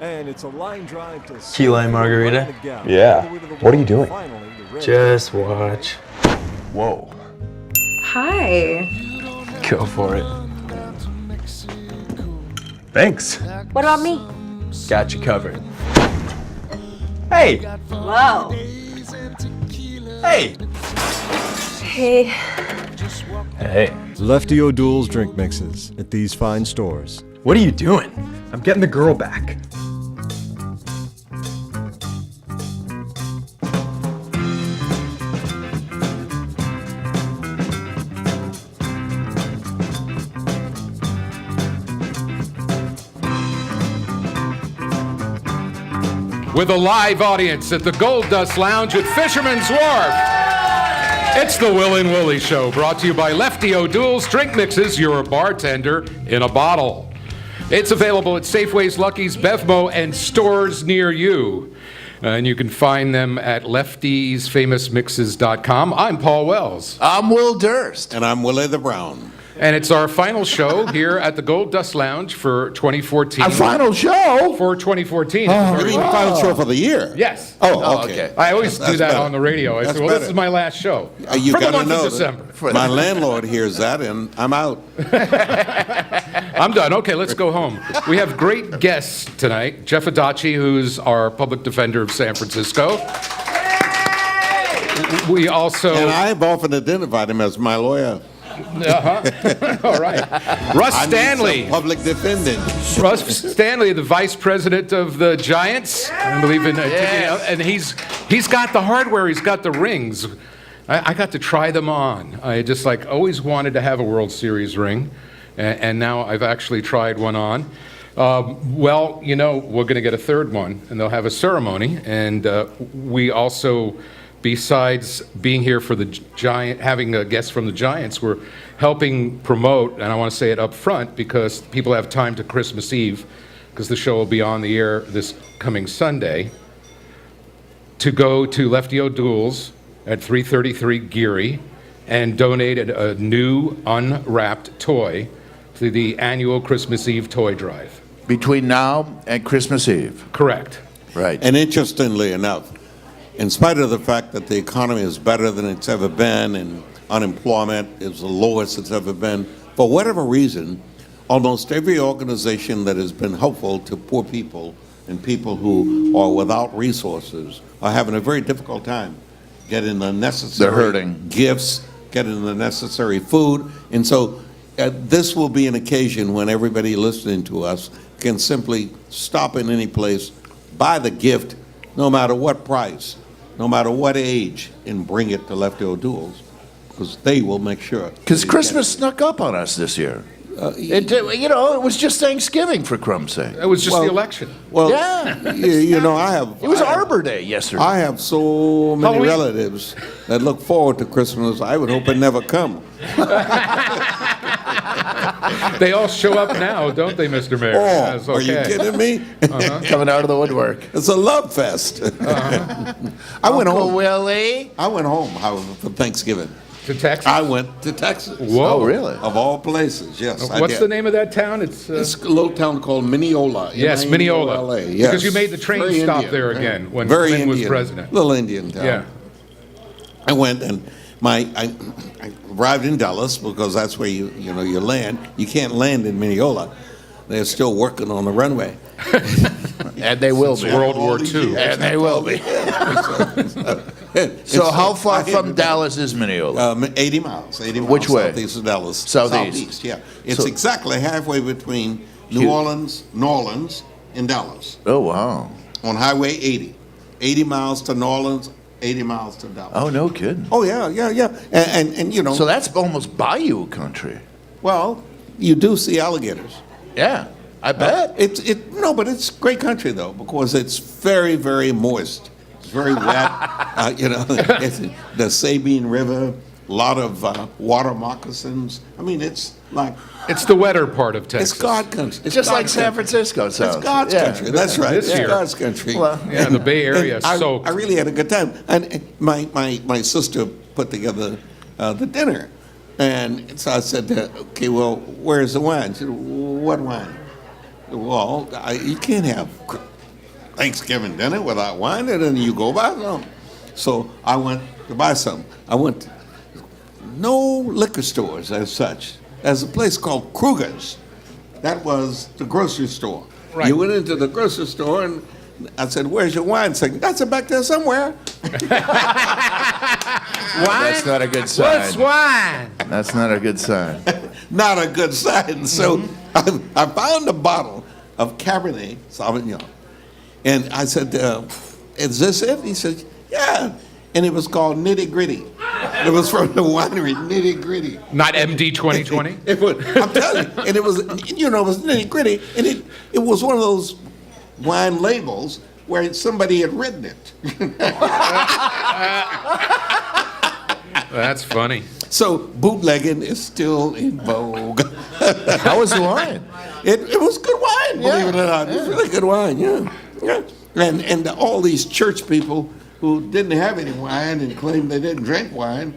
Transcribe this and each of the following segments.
And it's a line drive to Key lime margarita? Yeah. What are you doing? Just watch. Whoa. Hi. Go for it. Thanks. What about me? Got you covered. Hey! Whoa. Hey! Hey. Hey. Lefty O'Doul's drink mixes at these fine stores. What are you doing? I'm getting the girl back. With a live audience at the Gold Dust Lounge at Fisherman's Wharf. It's the Will and Willie Show, brought to you by Lefty O'Doul's Drink Mixes, your bartender in a bottle. It's available at Safeways, Lucky's, Bevmo, and stores near you. And you can find them at leftysfamousmixes.com. I'm Paul Wells. I'm Will Durst. And I'm Willie the Brown. And it's our final show here at the Gold Dust Lounge for 2014. Our final show? For 2014. You mean final show for the year? Yes. Oh, okay. I always do That's that better. on the radio. I That's say, well, this better. is my last show. You for the gotta month know of December. My landlord hears that, and I'm out. I'm done. Okay, let's go home. We have great guests tonight. Jeff Adachi, who's our public defender of San Francisco. We also... And I've often identified him as my lawyer. All right. Russ I need Stanley. some public defending. Russ Stanley, the vice president of the Giants. I believe in and he's got the hardware. He's got the rings. I got to try them on. I just always wanted to have a World Series ring, and now I've actually tried one on. Well, we're going to get a third one, and they'll have a ceremony, and we also, besides being here for the Giant, having a guest from the Giants, we're helping promote, and I want to say it up front because people have time to Christmas Eve, because the show will be on the air this coming Sunday, to go to Lefty O'Doul's at 333 Geary and donate a new unwrapped toy to the annual Christmas Eve toy drive. Between now and Christmas Eve. Correct. Right. And interestingly enough, in spite of the fact that the economy is better than it's ever been and unemployment is the lowest it's ever been, for whatever reason, almost every organization that has been helpful to poor people and people who are without resources are having a very difficult time getting the necessary They're hurting. gifts, getting the necessary food. And so this will be an occasion when everybody listening to us can simply stop in any place, buy the gift, no matter what price, no matter what age, and bring it to Lefty O'Doul's, because they will make sure. Because Christmas snuck up on us this year. It was just Thanksgiving, for crumb's sake. It was just the election. Well, Yeah. I have. It was Arbor Day yesterday. I have so many Halloween. relatives that look forward to Christmas. I would hope it never come. They all show up now, don't they, Mr. Mayor? Oh, That's are you okay. kidding me? Coming out of the woodwork. It's a love fest. I went Uncle home. Willie. I went home, however, for Thanksgiving. To Texas? I went to Texas. Whoa. Oh, really? Of all places, yes. I What's did. the name of that town? It's It's a little town called Mineola. yes, Mineola. LA. Yes. Because you made the train Very stop Indian, there right? again when Very Clinton was Indian, president. Little Indian town. Yeah. I went and I arrived in Dallas because that's where you land. You can't land in Mineola. They're still working on the runway. And they will be. World War II. And they will be. So how far from Dallas is Mineola? 80 miles. 80 miles. Which way? Southeast of Dallas. Southeast. Yeah. It's So- exactly halfway between New Cute. Orleans, and Dallas Oh, wow. on Highway 80. 80 miles to New Orleans, 80 miles to Dallas. Oh, no kidding. Oh, yeah. And So that's almost bayou country. well, you do see alligators. Yeah, I bet. But it's great country though, because it's very, very moist. It's very wet. It's the Sabine River, a lot of water moccasins. I mean, it's like It's the wetter part of Texas. it's God country. It's just like God's San country. Francisco sounds. It's God's Yeah. country. That's right. This It's year. God's country. Well, Yeah, the Bay Area is And soaked. I really had a good time. And my sister put together the dinner. And so I said, okay, well, where's the wine? She said, what wine? Well, you can't have Thanksgiving dinner without wine, and then you go buy some. So I went to buy some. I went to no liquor stores as such. There's a place called Kruger's. That was the grocery store. Right. You went into the grocery store, and I said, "Where's your wine?" Said, "That's it back there somewhere." That's not a good sign. What's wine? That's not a good sign. Not a good sign. So I found a bottle of Cabernet Sauvignon. And I said, is this it? He said, yeah. And it was called Nitty Gritty. It was from the winery, Nitty Gritty. Not MD 2020? It was, I'm telling you. And it was, it was Nitty Gritty. And it was one of those wine labels where somebody had written it. That's funny. So bootlegging is still in vogue. How was the wine? It was good wine, believe it or not. It was really good wine, yeah. And all these church people who didn't have any wine and claimed they didn't drink wine.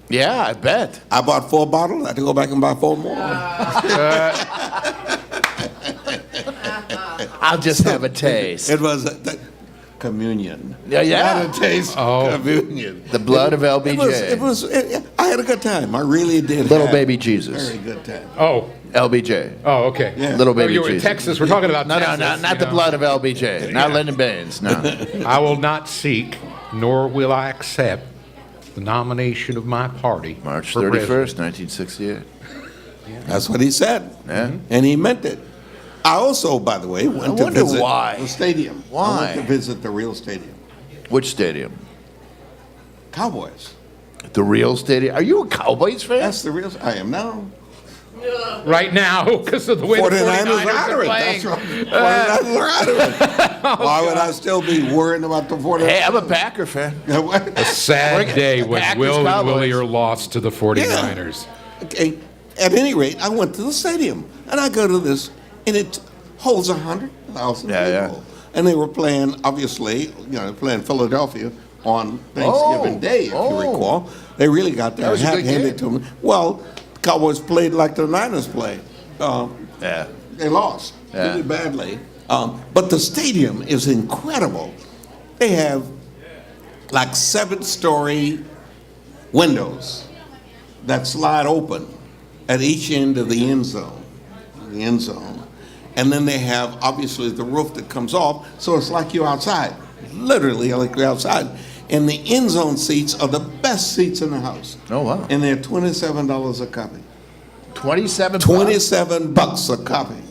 Yeah, I bet. I bought 4 bottles. I had to go back and buy 4 more. I'll just have a taste. It was communion. Yeah. Not a taste. Communion. The blood of LBJ. I had a good time. I really did. Little have baby Jesus. Very good time. Oh, LBJ. oh, okay. Yeah. Little baby you were in Jesus. Texas. We're talking about No, Texas. not you the know. blood of LBJ. Not Lyndon Baines. No. I will not seek, nor will I accept the nomination of my party. March for 31st, president. 1968. That's what he said. Yeah. And he meant it. I also, by the way, went to wonder visit why. the stadium. I Why? went to visit the real stadium. Which stadium? Cowboys. The real stadium. Are you a Cowboys fan? That's the real. I am now. Right now, because of the way the 49ers 49ers are out are of it. playing. That's right. 49ers are out of it. Why would I still be worrying about the 49ers? Hey, I'm a Packer fan. Sad day when Packers, Will and Cowboys. Willie are lost to the 49ers. Okay. At any rate, I went to the stadium, and I go to this, and it holds 100,000 Yeah, people. And they were playing, obviously, playing Philadelphia on Thanksgiving Day, if you recall. They really got their was a hat good handed to them. Well, the Cowboys played like the Niners played. Yeah. They lost really badly. But the stadium is incredible. They have like 7-story windows that slide open at each end of the end zone. And then they have, obviously, the roof that comes off, so it's like you're outside, literally like you're outside. And the end zone seats are the best seats in the house. Oh, wow. And they're $27 a copy. 27 $27 a copy.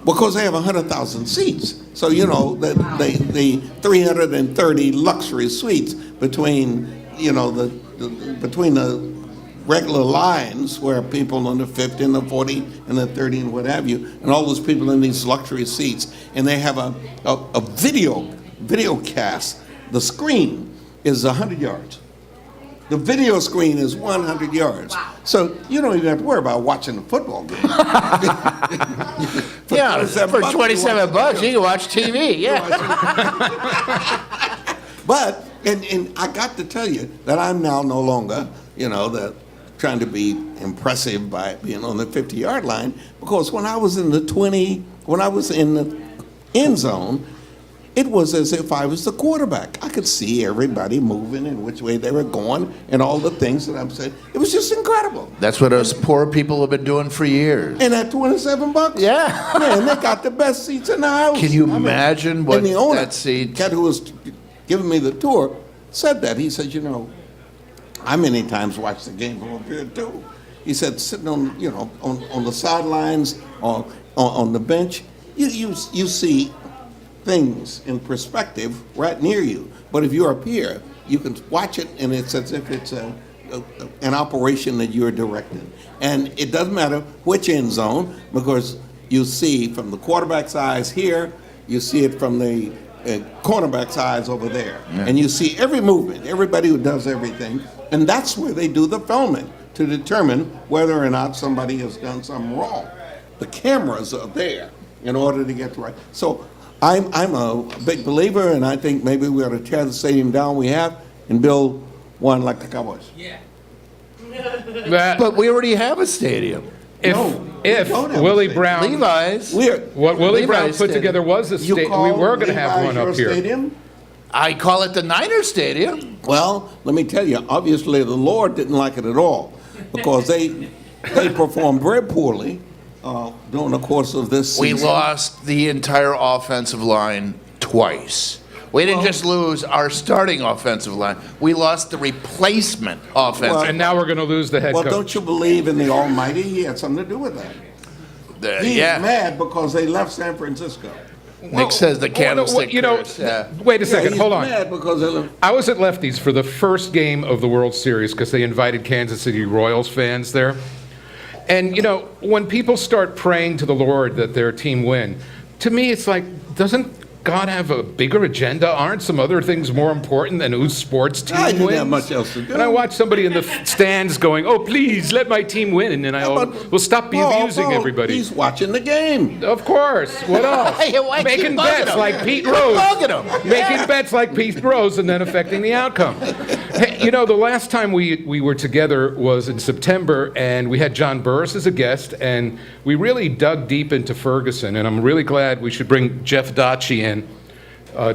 Because they have 100,000 seats. So, the 330 luxury suites between, between the regular lines where people on the 50 and the 40 and the 30 and what have you, and all those people in these luxury seats, and they have a video cast. The screen is 100 yards. The video screen is 100 yards. Wow. So you don't even have to worry about watching a football game. For 27 bucks, you can watch TV. Yeah. But, and I got to tell you that I'm now no longer, trying to be impressive by being on the 50-yard line, because when I was in the end zone, it was as if I was the quarterback. I could see everybody moving and which way they were going and all the things that I'm saying. It was just incredible. That's what us poor people have been doing for years. And at $27, Yeah. man, they got the best seats in the house. Can you imagine what and the owner, that seat? cat who was giving me the tour, said that. He said, I many times watched the game from up here too. He said, sitting on, on the sidelines, on the bench, you see things in perspective right near you. But if you're up here, you can watch it, and it's as if it's an operation that you're directing. And it doesn't matter which end zone, because you see from the quarterback's eyes here, you see it from the cornerback's eyes over there. Yeah. And you see every movement, everybody who does everything, and that's where they do the filming to determine whether or not somebody has done something wrong. The cameras are there in order to get right. So I'm a big believer, and I think maybe we ought to tear the stadium down we have and build one like the Cowboys. But But we already have a stadium. if No. if don't have a Willie stadium. Brown, Levi's. what Willie Brown Levi's put Stadium. together was a You stadium. call We were going to have Levi's one your up here. Stadium? I call it the Niner Stadium. Well, let me tell you, obviously the Lord didn't like it at all because they performed very poorly during the course of this We season. lost the entire offensive line twice. We didn't just lose our starting offensive line. We lost the replacement offensive Well, And now we're going to lose the head Well, coach. don't you believe in the Almighty? He had something to do with that. He's yeah. mad because they left San Francisco. Nick says the candlestick you know, curse, yeah. wait a Yeah, second, he's hold on. mad because they left. I was at Lefty's for the first game of the World Series because they invited Kansas City Royals fans there. And, you know, when people start praying to the Lord that their team win, to me it's like, doesn't God have a bigger agenda? Aren't some other things more important than whose sports team I didn't wins? have much else to do. And I watch somebody in the stands going, "Oh, please let my team win," and then will stop abusing everybody. He's watching the game. Of course. What else? Hey, why keep Making bugging bets him? like Pete Keep Rose. bugging him. Making bets like Pete Rose and then affecting the outcome. Hey, you know, the last time we were together was in September, and we had John Burris as a guest, and we really dug deep into Ferguson, and I'm really glad we should bring Jeff Adachi in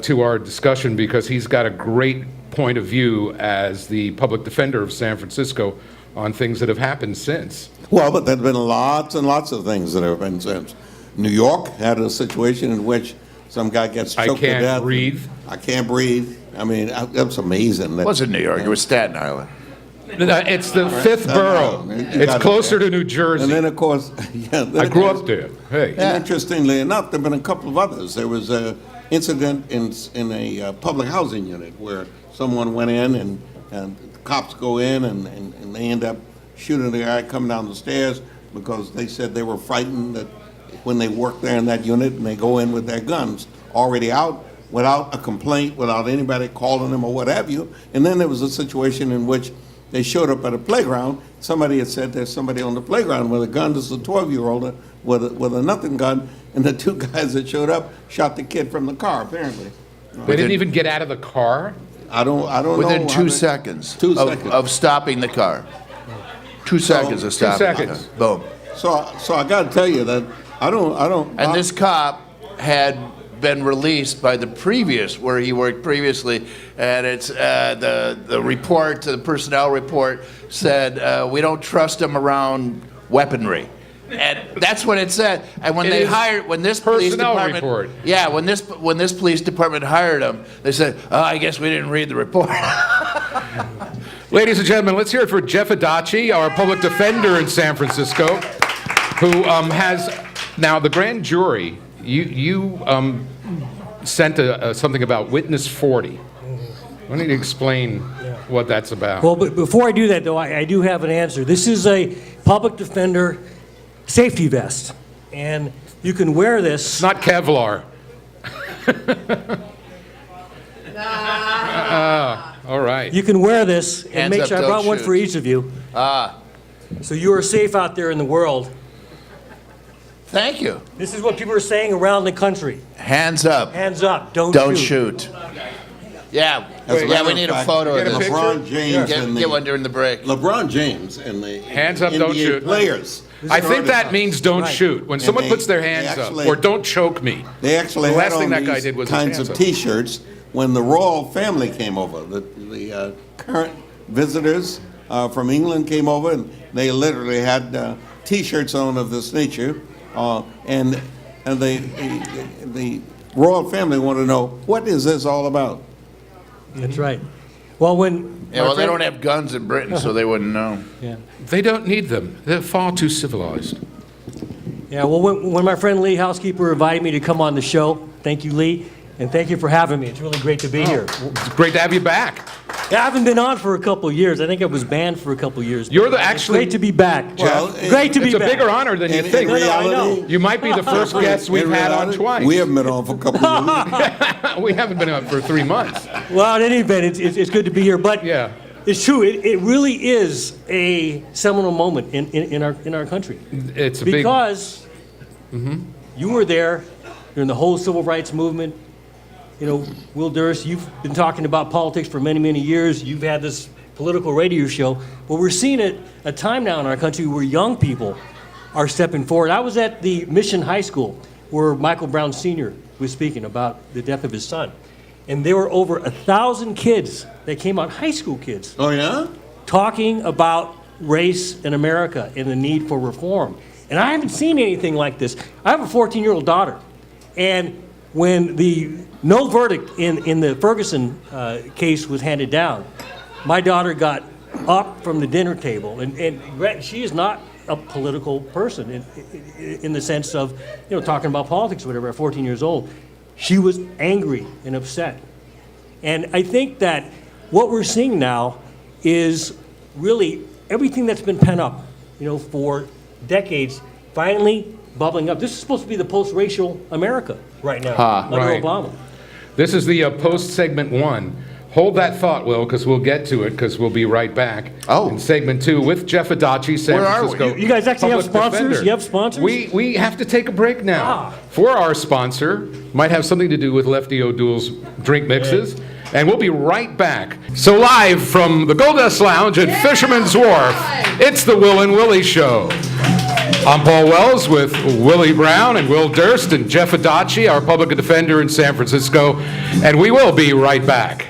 to our discussion because he's got a great point of view as the public defender of San Francisco on things that have happened since. Well, but there have been lots and lots of things that have been since. New York had a situation in which some guy gets I choked to can't death. breathe. I can't breathe. I mean, that's amazing. It wasn't New York. It was Staten Island. It's the fifth borough. You It's got it closer there. to New Jersey. And then, of course, yeah. then I of grew course- up there. Hey. And interestingly enough, there have been a couple of others. There was an incident in a public housing unit where someone went in and cops go in and they end up shooting the guy coming down the stairs because they said they were frightened that when they work there in that unit and they go in with their guns already out without a complaint, without anybody calling them or what have you. And then there was a situation in which they showed up at a playground. Somebody had said there's somebody on the playground with a gun. This is a 12-year-old with a nothing gun. And the two guys that showed up shot the kid from the car, apparently. They didn't even get out of the car? I don't know. Within I 2 mean, seconds, 2 of, seconds. of stopping the car. 2 seconds of stopping. seconds. The car. Boom. So I got to tell you that I don't. And this cop had been released by the previous, where he worked previously, and it's the report, the personnel report said we don't trust him around weaponry. And that's what it said. And when It they is hired, when this police personnel department, report. yeah, when this police department hired him, they said, "Oh, I guess we didn't read the report." Ladies and gentlemen, let's hear it for Jeff Adachi, our public defender in San Francisco, who has now the grand jury. You sent something about Witness 40. I need to explain what that's about. Well, but before I do that, though, I do have an answer. This is a public defender safety vest, and you can wear this. It's not Kevlar. All right. You can wear this, and Hands make up, sure I don't brought one shoot. for each of you. So you are safe out there in the world. Thank you. This is what people are saying around the country. Hands up. Hands up, don't Shoot. Yeah, As a yeah, matter we of need a fact, photo of get a this. picture? LeBron James and Get one during the break. LeBron James and the Hands up, NBA don't shoot. players. I think that means don't Right. shoot. When someone they- puts their they hands actually- up, or don't choke me. They actually The had last thing on that guy these did was his kinds hands of up. T-shirts when the royal family came over. The current visitors from England came over, and they literally had T-shirts on of this nature, and the royal family wanted to know, what is this all about? That's right. Well, when Yeah, well, they don't have guns in Britain, so they wouldn't know. They don't need them. They're far too civilized. Yeah, well, when my friend Lee Housekeeper invited me to come on the show, thank you, Lee, and thank you for having me. It's really great to be here. It's great to have you back. Yeah, I haven't been on for a couple of years. I think I was banned for a couple of years. You're the It's actually. great to be back. Well, Great to be It's a back. bigger honor than you In think. reality, You might be the first guest we've in had on reality, twice. We haven't been on for a couple of years. We haven't been on for 3 months. Well, in any event, it's good to be here. But Yeah. it's true. It really is a seminal moment in our country. It's a big. Because you were there during the whole civil rights movement. You know, Will Durst, you've been talking about politics for many, many years. You've had this political radio show. But we're seeing a time now in our country where young people are stepping forward. I was at the Mission High School where Michael Brown Sr. was speaking about the death of his son. And there were over 1,000 kids that came out, high school kids, Oh, yeah? talking about race in America and the need for reform. And I haven't seen anything like this. I have a 14-year-old daughter. And when the no verdict in the Ferguson case was handed down, my daughter got up from the dinner table. And she is not a political person in the sense of, talking about politics or whatever at 14 years old. She was angry and upset. And I think that what we're seeing now is really everything that's been pent up, for decades, finally bubbling up. This is supposed to be the post-racial America right now, under right. Obama. This is the post-segment 1. Hold that thought, Will, because we'll get to it, because we'll be right back. Oh. In segment 2 with Jeff Adachi, San Where are we? Francisco. You guys actually have Public sponsors? Defender. You have sponsors? We have to take a break now. For our sponsor, might have something to do with Lefty O'Doul's drink mixes. And we'll be right back. So live from the Goldust Lounge at Fisherman's Wharf, it's the Will and Willie Show. I'm Paul Wells with Willie Brown and Will Durst and Jeff Adachi, our public defender in San Francisco. And we will be right back.